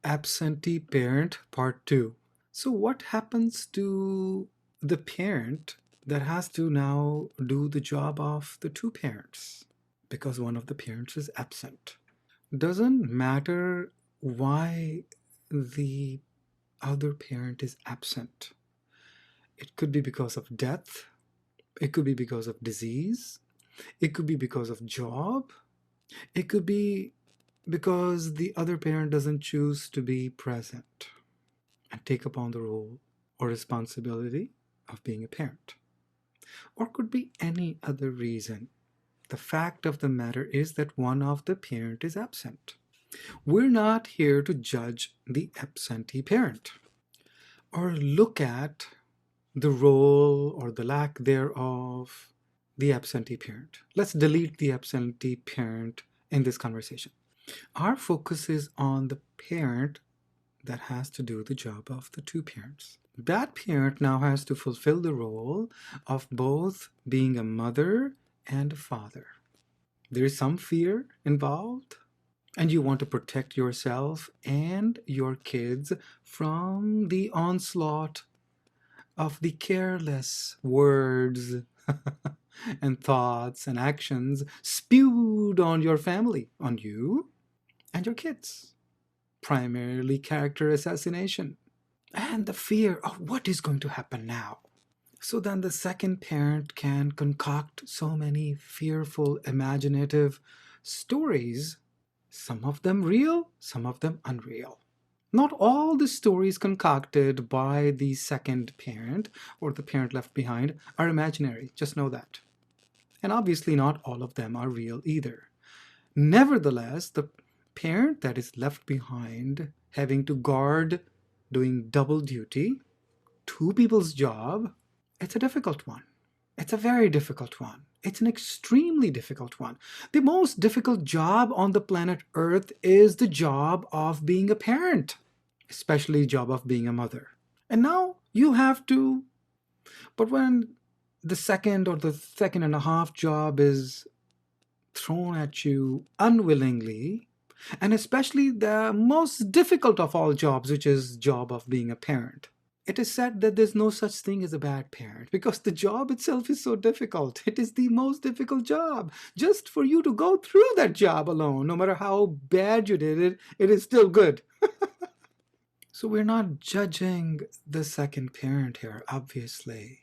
Absentee Parent Part 2. So, what happens to the parent that has to now do the job of the two parents because one of the parents is absent? Doesn't matter why the other parent is absent. It could be because of death, it could be because of disease, it could be because of job, it could be because the other parent doesn't choose to be present and take upon the role or responsibility of being a parent. Or could be any other reason. The fact of the matter is that one of the parent is absent. We're not here to judge the absentee parent or look at the role or the lack thereof the absentee parent. Let's delete the absentee parent in this conversation. Our focus is on the parent that has to do the job of the two parents. That parent now has to fulfill the role of both being a mother and a father. There is some fear involved, and you want to protect yourself and your kids from the onslaught of the careless words and thoughts and actions spewed on your family, on you and your kids. Primarily character assassination and the fear of what is going to happen now. So then the second parent can concoct so many fearful, imaginative stories, some of them real, some of them unreal. Not all the stories concocted by the second parent or the parent left behind are imaginary, just know that. And obviously not all of them are real either. Nevertheless, the parent that is left behind having to guard, doing double duty, two people's job, it's a difficult one. It's a very difficult one. It's an extremely difficult one. The most difficult job on the planet Earth is the job of being a parent, especially the job of being a mother. And now you have to, but when the second or the second and a half job is thrown at you unwillingly, and especially the most difficult of all jobs, which is job of being a parent. It is said that there's no such thing as a bad parent because the job itself is so difficult. It is the most difficult job. Just for you to go through that job alone, no matter how bad you did it, it is still good. So we're not judging the second parent here, obviously.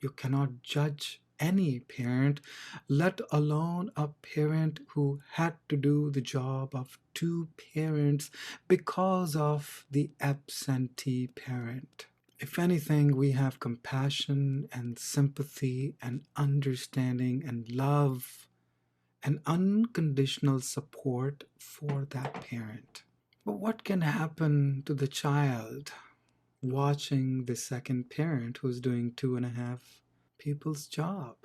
You cannot judge any parent, let alone a parent who had to do the job of two parents because of the absentee parent. If anything, we have compassion and sympathy and understanding and love and unconditional support for that parent. But what can happen to the child watching the second parent who's doing 2.5 people's job?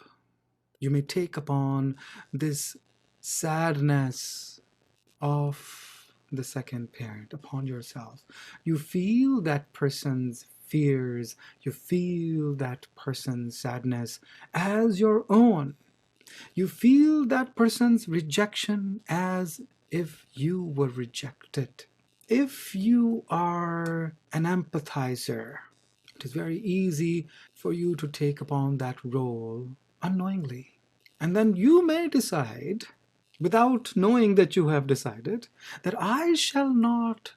You may take upon this sadness of the second parent upon yourself. You feel that person's fears, you feel that person's sadness as your own. You feel that person's rejection as if you were rejected. If you are an empathizer, it is very easy for you to take upon that role unknowingly. And then you may decide, without knowing that you have decided, that I shall not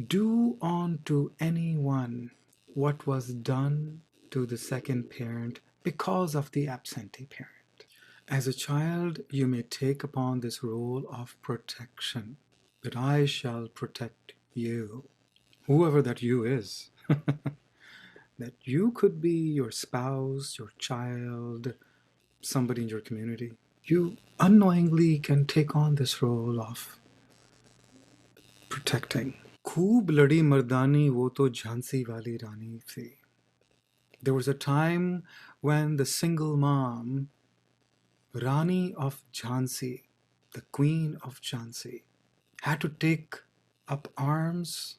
do unto anyone what was done to the second parent because of the absentee parent. As a child, you may take upon this role of protection, that I shall protect you, whoever that you is. That you could be your spouse, your child, somebody in your community. You unknowingly can take on this role of protecting. खूब लड़ी मर्दानी वो तो झांसी वाली रानी थी. There was a time when the single mom, Rani of Jhansi, the Queen of Jhansi, had to take up arms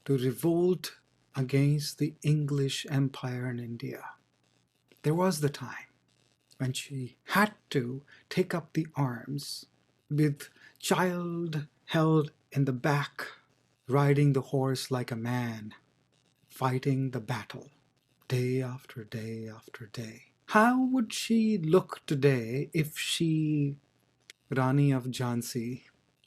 to revolt against the English Empire in India. There was the time when she had to take up the arms with child held in the back, riding the horse like a man, fighting the battle, day after day after day. How would she look today if she, Rani of Jhansi,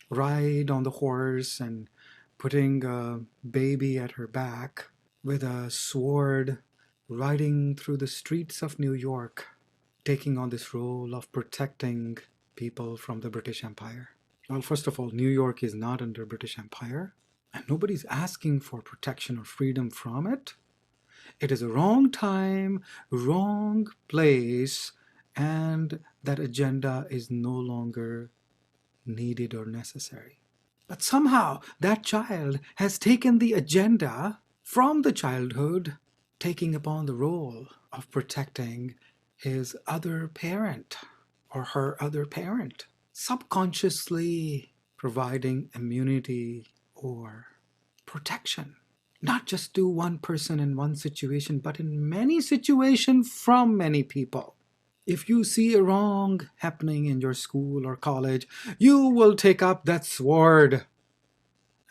ride on the horse and putting a baby at her back with a sword, riding through the streets of New York, taking on this role of protecting people from the British Empire? Well, first of all, New York is not under British Empire, and nobody's asking for protection or freedom from it. It is a wrong time, wrong place, and that agenda is no longer needed or necessary. But somehow that child has taken the agenda from the childhood, taking upon the role of protecting his other parent or her other parent, subconsciously providing immunity or protection, not just to one person in one situation, but in many situations from many people. If you see a wrong happening in your school or college, you will take up that sword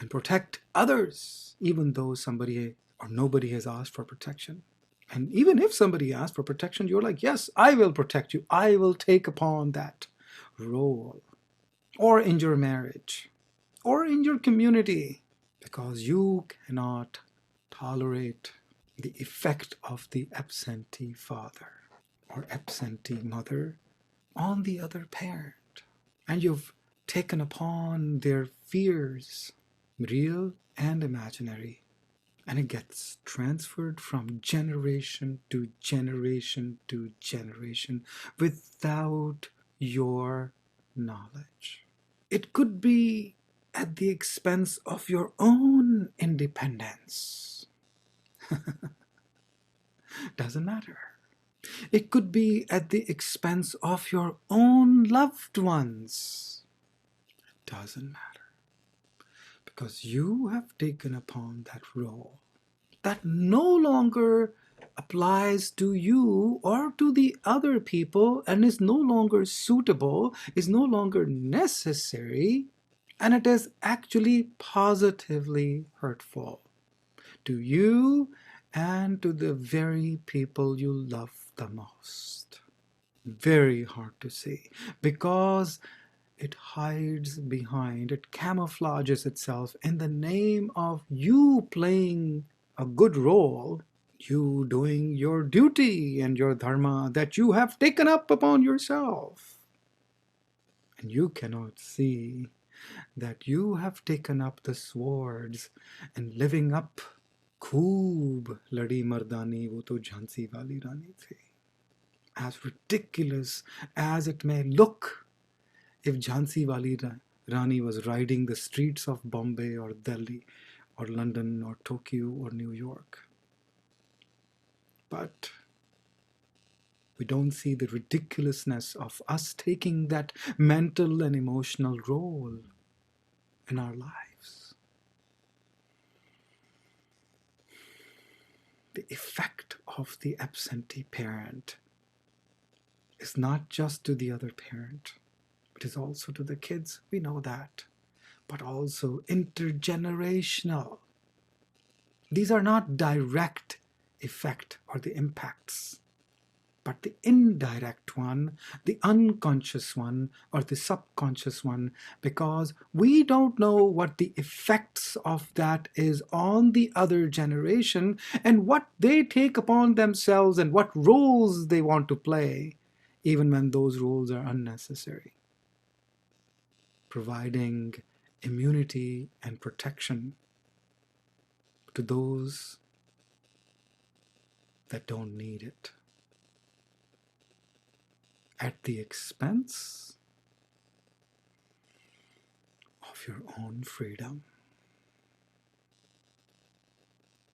and protect others, even though somebody or nobody has asked for protection. And even if somebody asks for protection, you're like, yes, I will protect you. I will take upon that role. Or in your marriage, or in your community, because you cannot tolerate the effect of the absentee father or absentee mother on the other parent. And you've taken upon their fears, real and imaginary, and it gets transferred from generation to generation to generation without your knowledge. It could be at the expense of your own independence. Doesn't matter. It could be at the expense of your own loved ones. Doesn't matter. Because you have taken upon that role that no longer applies to you or to the other people and is no longer suitable, is no longer necessary, and it is actually positively hurtful to you and to the very people you love the most. Very hard to see because it hides behind, it camouflages itself in the name of you playing a good role, you doing your duty and your dharma that you have taken up upon yourself. And you cannot see that you have taken up the swords and living up Khoob ladi mardani wo to Jhansi wali rani thi. As ridiculous as it may look, if Jhansi wali Rani was riding the streets of Bombay or Delhi or London or Tokyo or New York. But we don't see the ridiculousness of us taking that mental and emotional role in our lives. The effect of the absentee parent is not just to the other parent, it is also to the kids, we know that, but also intergenerational. These are not direct effect or the impacts, but the indirect one, the unconscious one, or the subconscious one, because we don't know what the effects of that is on the other generation and what they take upon themselves and what roles they want to play, even when those roles are unnecessary. Providing immunity and protection to those that don't need it, at the expense of your own freedom.